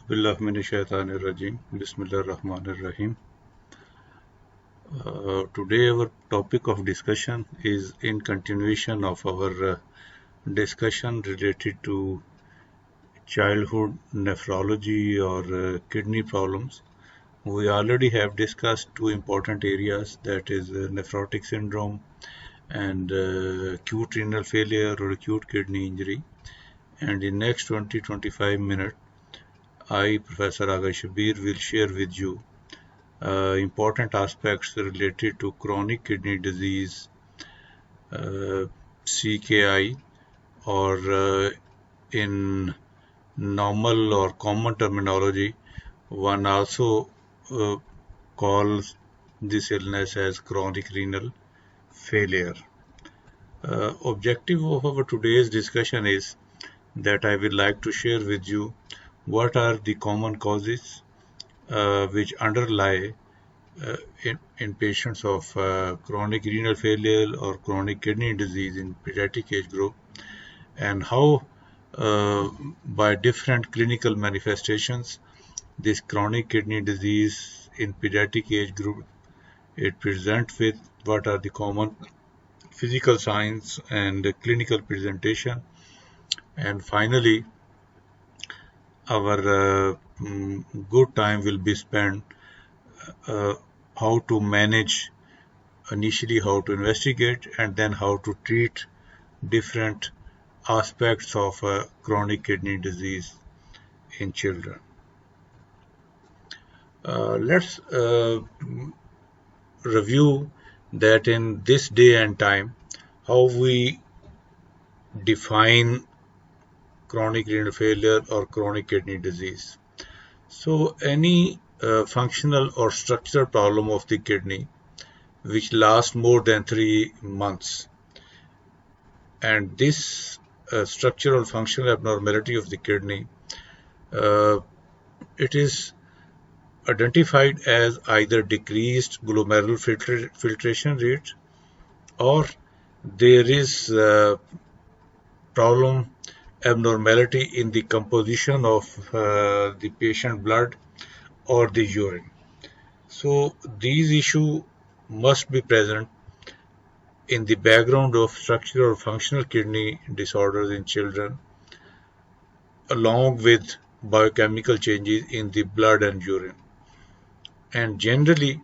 Billah Shaitanir Rajim. Bismillah Rahmanir Rahim. Today our topic of discussion is in continuation of our discussion related to childhood nephrology or kidney problems. We already have discussed two important areas, that is nephrotic syndrome and acute renal failure or acute kidney injury. And in next 20-25 minutes, I, Professor Agha Shabir, will share with you important aspects related to chronic kidney disease, CKI, or in normal or common terminology, one also uh, calls this illness as chronic renal failure. Objective of our today's discussion is that I would like to share with you what are the common causes which underlie in patients of chronic renal failure or chronic kidney disease in pediatric age group, and how by different clinical manifestations this chronic kidney disease in pediatric age group it presents with, what are the common physical signs and clinical presentation, and finally our good time will be spent uh, how to manage, initially how to investigate and then how to treat different aspects of chronic kidney disease in children. Let's review that in this day and time how we define chronic renal failure or chronic kidney disease. So any functional or structural problem of the kidney which lasts more than 3 months, and this structural functional abnormality of the kidney, uh, it is identified as either decreased glomerular filtration rate, or there is problem abnormality in the composition of the patient blood or the urine. So these issues must be present in the background of structural or functional kidney disorders in children, along with biochemical changes in the blood and urine. And generally,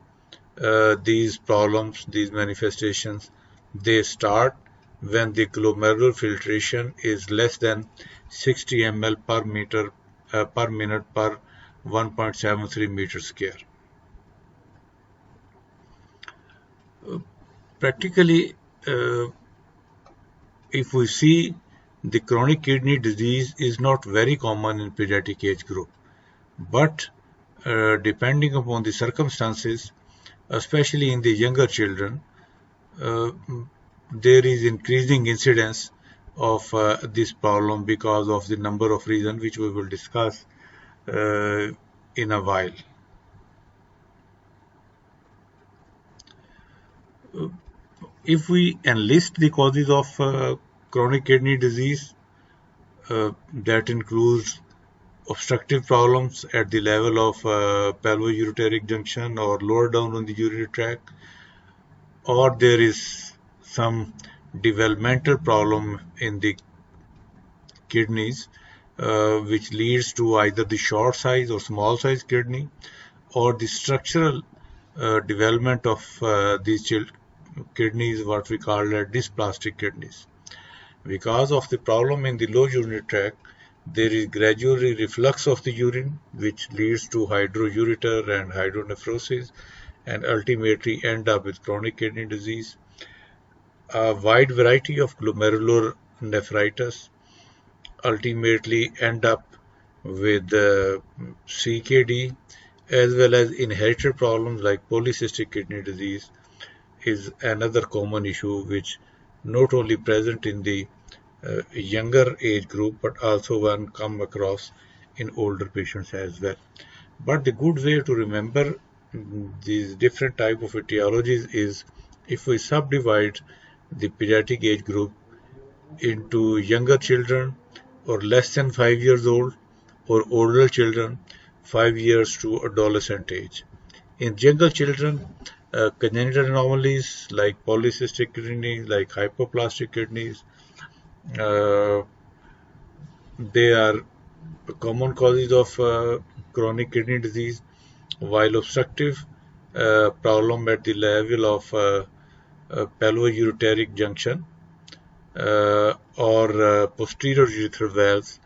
these problems, these manifestations, they start when the glomerular filtration is less than 60 ml per meter per minute per 1.73 meters square. Practically, uh, if we see, the chronic kidney disease is not very common in pediatric age group, but depending upon the circumstances, especially in the younger children, uh, there is increasing incidence of this problem because of the number of reasons which we will discuss uh, in a while. If we enlist the causes of chronic kidney disease, that includes obstructive problems at the level of pelvo-ureteric junction or lower down on the urinary tract, or there is some developmental problem in the kidneys, which leads to either the short size or small size kidney, or the structural development of these kidneys, what we call dysplastic kidneys. Because of the problem in the low urinary tract, there is gradually reflux of the urine, which leads to hydroureter and hydronephrosis, and ultimately end up with chronic kidney disease. A wide variety of glomerular nephritis ultimately end up with CKD, as well as inherited problems like polycystic kidney disease is another common issue which not only present in the younger age group but also one come across in older patients as well. But the good way to remember these different type of etiologies is if we subdivide the pediatric age group into younger children or less than 5 years old or older children, 5 years to adolescent age. In younger children, congenital anomalies like polycystic kidneys, like hypoplastic kidneys, uh, they are common causes of chronic kidney disease, while obstructive problem at the level of pelvo-ureteric junction or posterior urethral valves,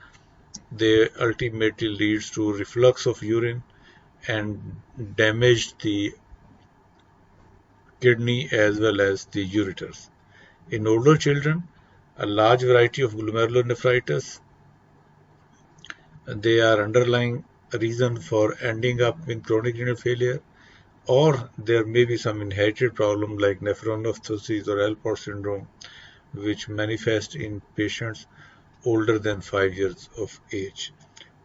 they ultimately leads to reflux of urine and damage the kidney as well as the ureters. In older children, a large variety of glomerulonephritis, they are underlying reason for ending up in chronic renal failure, or there may be some inherited problem like nephronophthosis or Alport syndrome, which manifest in patients older than 5 years of age.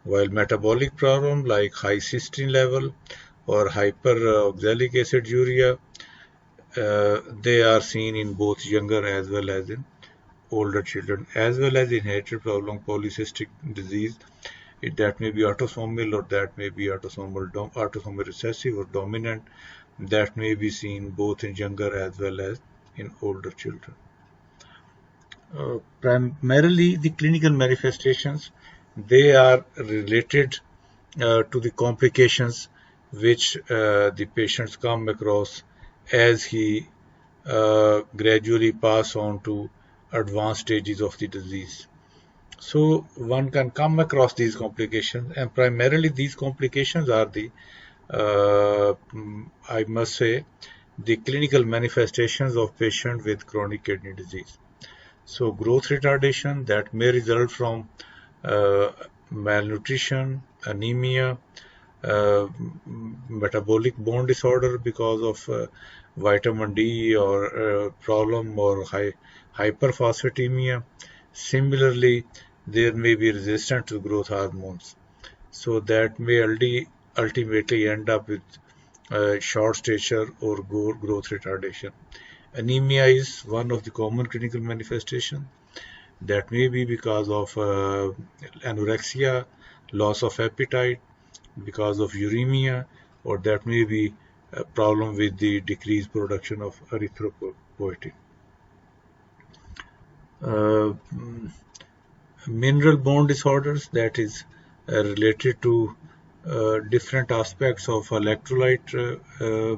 While metabolic problem like high cysteine level or hyperoxalic aciduria, they are seen in both younger as well as in older children, as well as inherited problem polycystic disease. That may be autosomal or that may be autosomal recessive or dominant. That may be seen both in younger as well as in older children. Primarily, the clinical manifestations, they are related to the complications which the patients come across as he gradually pass on to advanced stages of the disease. So one can come across these complications, and primarily these complications are I must say, the clinical manifestations of patient with chronic kidney disease. So growth retardation that may result from uh, malnutrition, anemia, uh, metabolic bone disorder because of vitamin D or problem or hyperphosphatemia. Similarly, there may be resistance to growth hormones. So that may ultimately end up with short stature or growth retardation. Anemia is one of the common clinical manifestations. That may be because of anorexia, loss of appetite, because of uremia, or that may be a problem with the decreased production of erythropoietin. Uh, Mineral bone disorders, that is related to different aspects of electrolyte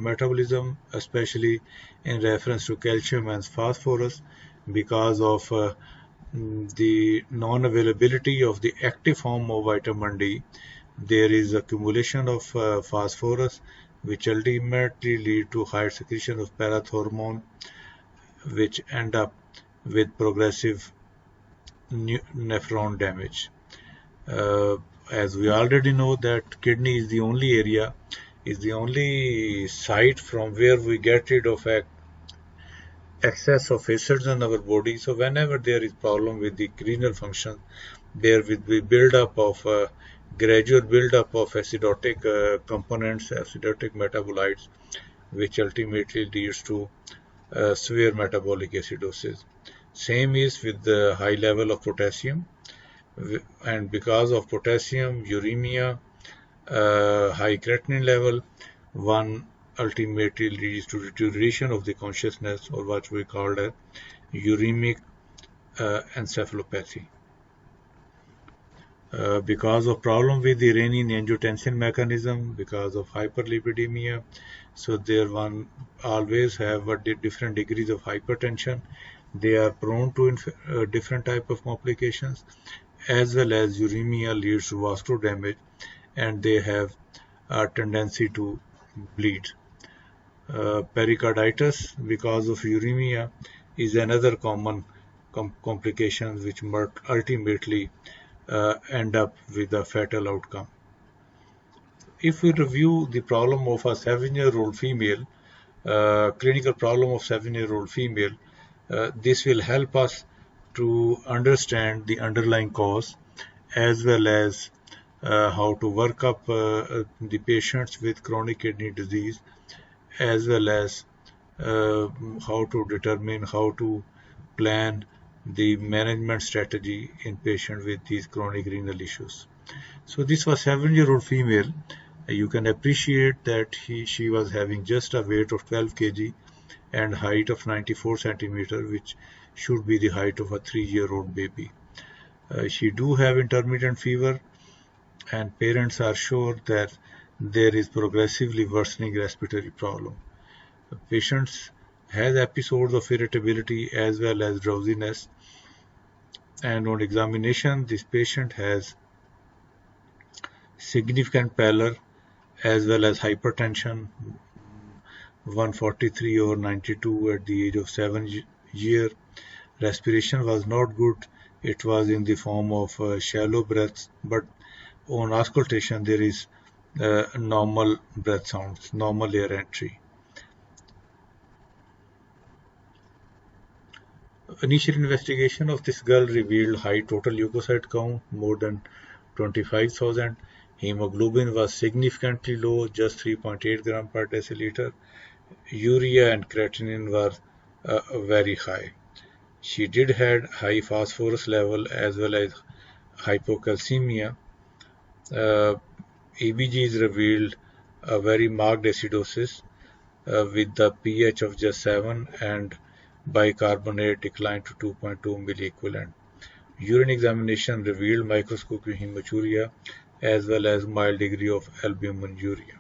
metabolism, especially in reference to calcium and phosphorus, because of the non-availability of the active form of vitamin D. There is accumulation of phosphorus, which ultimately lead to higher secretion of parathormone, which end up with progressive nephron damage. Uh, as we already know that kidney is the only area, is the only site from where we get rid of excess of acids in our body. So whenever there is problem with the renal function, there will be build-up of gradual build-up of acidotic components, acidotic metabolites, which ultimately leads to severe metabolic acidosis. Same is with the high level of potassium, and because of potassium, uremia, high creatinine level, one ultimately leads to deterioration of the consciousness, or what we call a uremic encephalopathy. Because of problem with the renin-angiotensin mechanism, because of hyperlipidemia, so there one always have different degrees of hypertension. They are prone to different type of complications, as well as uremia leads to vascular damage, and they have a tendency to bleed. Pericarditis, because of uremia, is another common complication which ultimately end up with a fatal outcome. If we review the problem of a 7-year-old female, clinical problem of 7-year-old female, this will help us to understand the underlying cause as well as how to work up the patients with chronic kidney disease, as well as uh, how to determine how to plan the management strategy in patients with these chronic renal issues. So this was 7-year-old female. You can appreciate that she was having just a weight of 12 kg and height of 94 centimeter, which should be the height of a 3-year-old baby. She do have intermittent fever, and parents are sure that there is progressively worsening respiratory problem. The patient has episodes of irritability as well as drowsiness, and on examination, this patient has significant pallor as well as hypertension, 143 over 92 at the age of 7 years. Respiration was not good. It was in the form of shallow breaths, but on auscultation there is normal breath sounds, normal air entry. Initial investigation of this girl revealed high total leukocyte count, more than 25,000. Hemoglobin was significantly low, just 3.8 gram per deciliter. Urea and creatinine were very high. She did had high phosphorus level as well as hypocalcemia. EBGs revealed a very marked acidosis with the pH of just 7 and bicarbonate declined to 2.2 milliequivalent. Urine examination revealed microscopic hematuria as well as mild degree of albuminuria.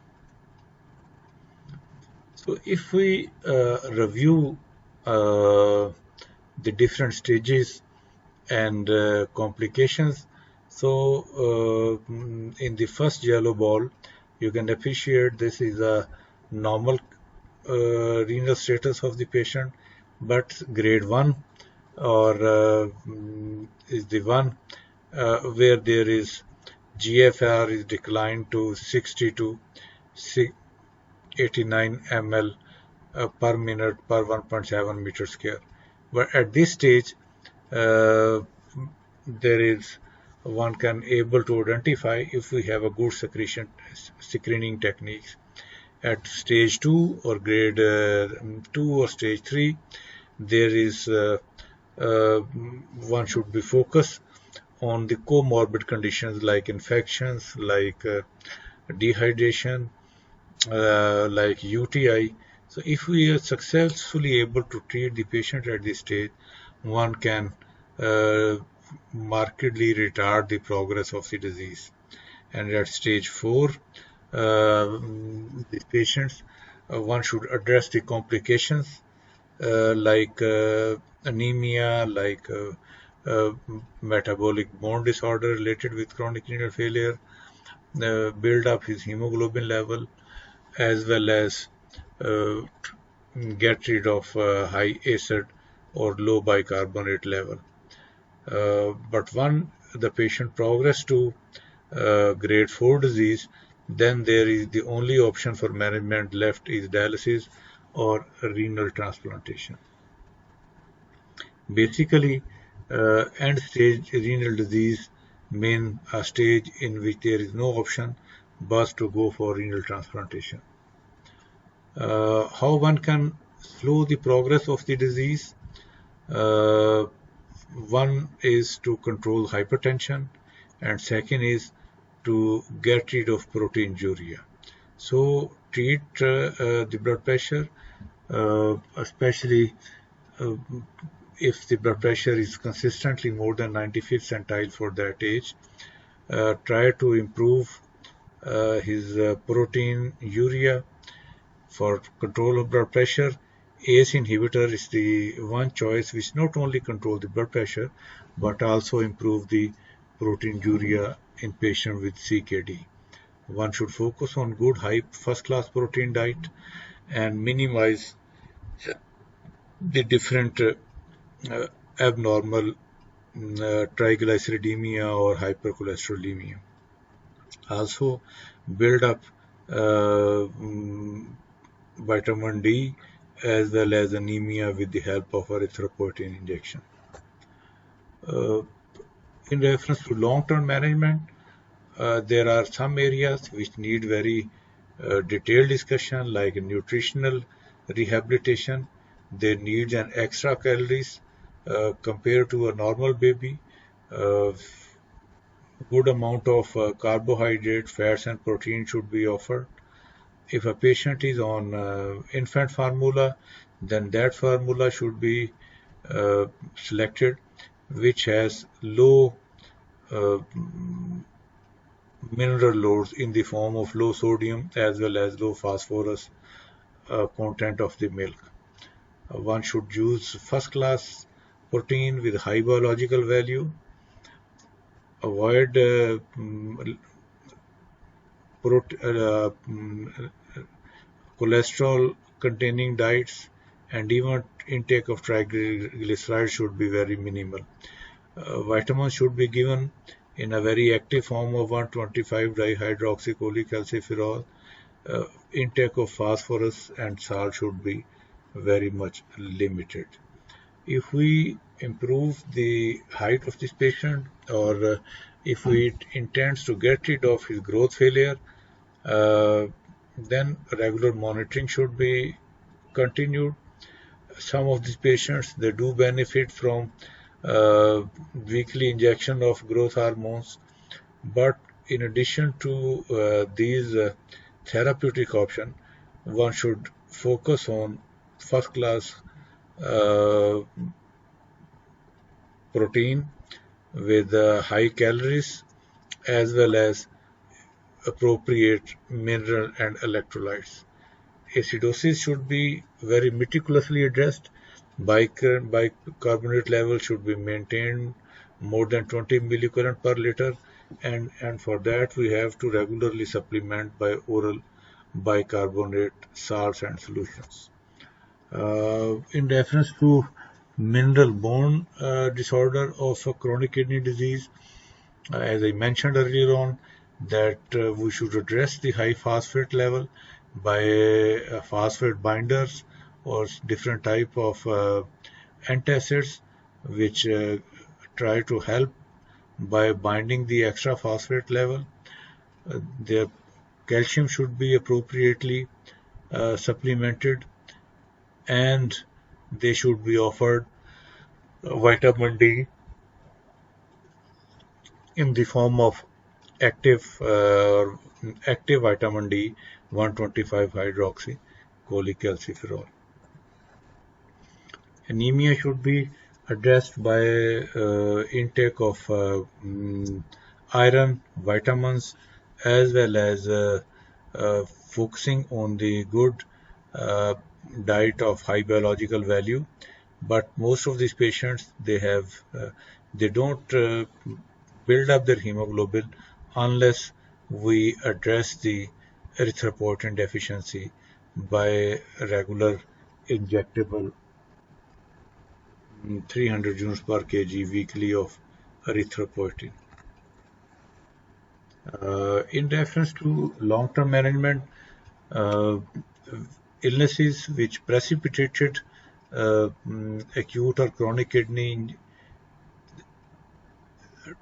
So if we review the different stages and complications, so in the first yellow ball, you can appreciate this is a normal renal status of the patient, but grade 1 or is the one where there is GFR is declined to 60 to 89 ml per minute per 1.7 meter square. But at this stage, there is one can able to identify if we have a good screening techniques. At stage 2 or grade 2 or stage 3, there is one should be focused on the comorbid conditions like infections, like dehydration, like UTI. So if we are successfully able to treat the patient at this stage, one can markedly retard the progress of the disease. And at stage 4, the patients, one should address the complications like anemia, like metabolic bone disorder related with chronic renal failure, build up his hemoglobin level, as well as uh, get rid of high acid or low bicarbonate level. But when the patient progress to grade 4 disease, then there is the only option for management left is dialysis or renal transplantation. Basically, end stage renal disease means a stage in which there is no option but to go for renal transplantation. How one can slow the progress of the disease? One is to control hypertension, and second is to get rid of proteinuria. So treat the blood pressure, especially uh, if the blood pressure is consistently more than 95th centile for that age. Try to improve his proteinuria for control of blood pressure. ACE inhibitor is the one choice which not only control the blood pressure but also improve the proteinuria in patients with CKD. One should focus on good high first class protein diet and minimize the different abnormal triglyceridemia or hypercholesterolemia. Also build up uh, mm, vitamin D as well as anemia with the help of erythropoietin injection. Uh, in reference to long-term management, there are some areas which need very detailed discussion like nutritional rehabilitation. They need an extra calories compared to a normal baby. Uh, good amount of carbohydrate, fats, and protein should be offered. If a patient is on infant formula, then that formula should be uh, selected, which has low uh, mineral loads in the form of low sodium as well as low phosphorus content of the milk. One should use first class protein with high biological value, avoid cholesterol containing diets, and even intake of triglycerides should be very minimal. Vitamins should be given in a very active form of 125 dihydroxycholecalciferol. Intake of phosphorus and salt should be very much limited. If we improve the height of this patient, or if we intends to get rid of his growth failure, uh, then regular monitoring should be continued. Some of these patients, they do benefit from weekly injection of growth hormones, but in addition to these therapeutic options, one should focus on first class uh, protein with high calories as well as appropriate mineral and electrolytes. Acidosis should be very meticulously addressed. Bicarbonate level should be maintained more than 20 millicurrent per liter, and for that we have to regularly supplement by oral bicarbonate salts and solutions. In reference to mineral bone disorder of chronic kidney disease, as I mentioned earlier on, that we should address the high phosphate level by phosphate binders or different type of antacids which try to help by binding the extra phosphate level. Their calcium should be appropriately supplemented, and they should be offered vitamin D in the form of active vitamin D 125 hydroxy cholecalciferol. Anemia should be addressed by intake of iron, vitamins, as well as focusing on the good uh, diet of high biological value. But most of these patients, they don't build up their hemoglobin unless we address the erythropoietin deficiency by regular injectable 300 units per kg weekly of erythropoietin. In reference to long-term management, uh, illnesses which precipitated acute or chronic kidney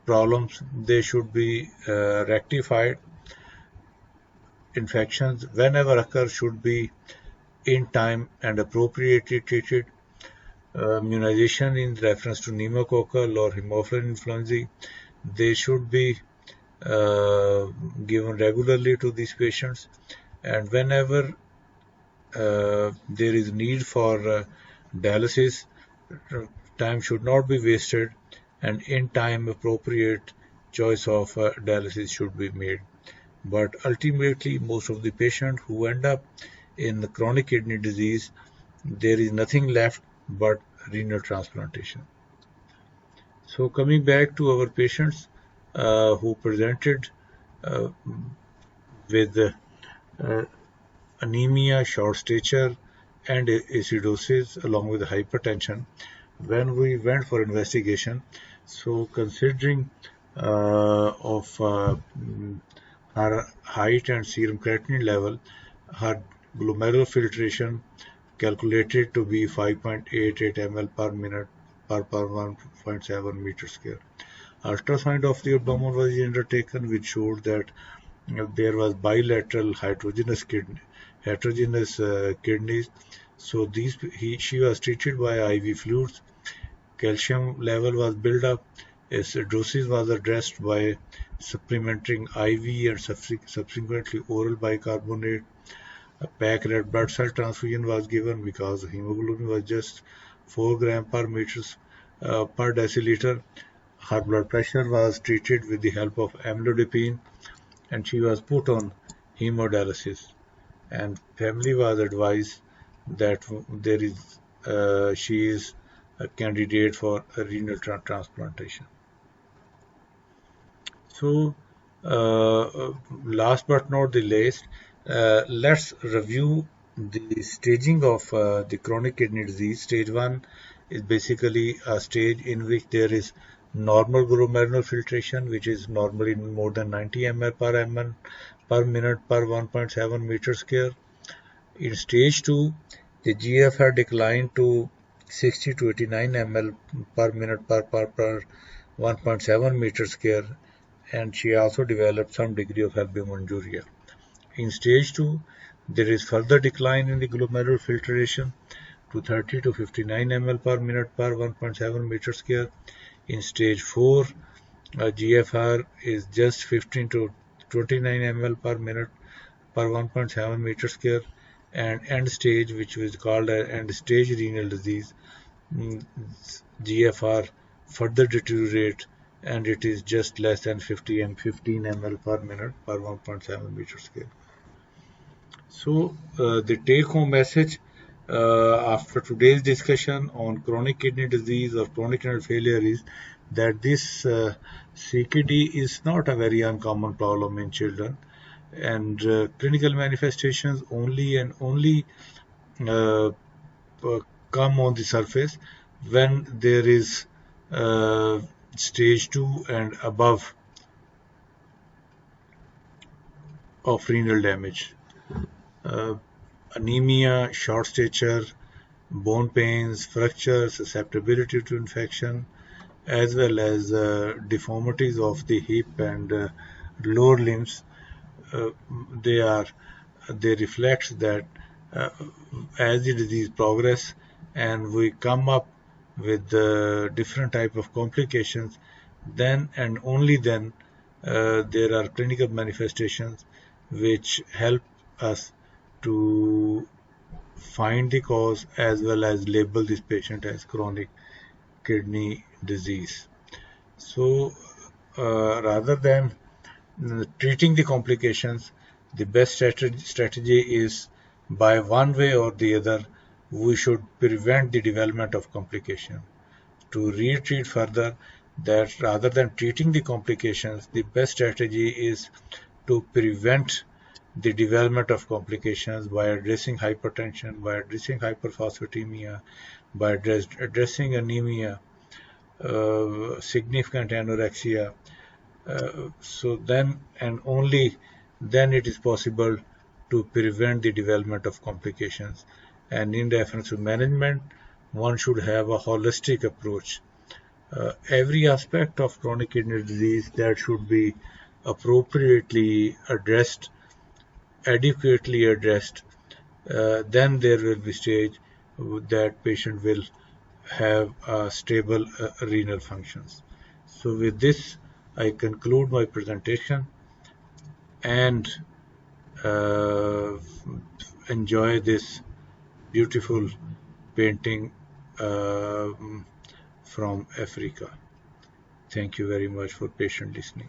problems, they should be rectified. Infections, whenever occur, should be in time and appropriately treated. Immunization in reference to pneumococcal or Haemophilus influenzae, they should be uh, given regularly to these patients. And whenever there is need for dialysis, time should not be wasted, and in time appropriate choice of dialysis should be made. But ultimately, most of the patients who end up in the chronic kidney disease, there is nothing left but renal transplantation. So coming back to our patients who presented uh, with anemia, short stature, and acidosis along with hypertension, when we went for investigation, so considering of her height and serum creatinine level, her glomerular filtration calculated to be 5.88 ml per minute per 1.7 meter square. Ultrasound of the abdomen was undertaken, which showed that there was bilateral heterogeneous kidneys. So she was treated by IV fluids. Calcium level was built up, Acidosis was addressed by supplementing IV and subsequently oral bicarbonate. A packed red blood cell transfusion was given because hemoglobin was just 4 gram per meters per deciliter. Her blood pressure was treated with the help of amlodipine, and she was put on hemodialysis. And family was advised that she is a candidate for a renal transplantation. So, last but not the least, let's review the staging of the chronic kidney disease. Stage 1 is basically a stage in which there is normal glomerular filtration, which is normally more than 90 ml per minute per 1.7 meter square. In stage 2, the GFR declined to 60 to 89 ml per minute per 1.7 meter square, and she also developed some degree of albuminuria. In stage 2, there is further decline in the glomerular filtration to 30 to 59 ml per minute per 1.7 meter square. In stage 4, GFR is just 15 to 29 ml per minute per 1.7 meter square, and end stage, which was called end stage renal disease, GFR further deteriorate, and it is just less than 15 ml per minute per 1.7 meter square. So the take-home message after today's discussion on chronic kidney disease or chronic renal failure is that this CKD is not a very uncommon problem in children, and clinical manifestations only uh, come on the surface when there is stage 2 and above of renal damage. Uh, Anemia, short stature, bone pains, fractures, susceptibility to infection, as well as deformities of the hip and lower limbs. Uh, they are they reflect that uh, as the disease progress and we come up with different type of complications, then and only then there are clinical manifestations which help us to find the cause as well as label this patient as chronic kidney disease. So rather than treating the complications, the best strategy is by one way or the other, we should prevent the development of complication. To retreat further, that rather than treating the complications, the best strategy is to prevent the development of complications by addressing hypertension, by addressing hyperphosphatemia, by addressing anemia, significant anorexia. So then and only then it is possible to prevent the development of complications. And in reference to management, one should have a holistic approach. Every aspect of chronic kidney disease that should be appropriately addressed, adequately addressed, then there will be stage that patient will have stable renal functions. So with this, I conclude my presentation and uh, enjoy this beautiful painting uh, from Africa. Thank you very much for patient listening.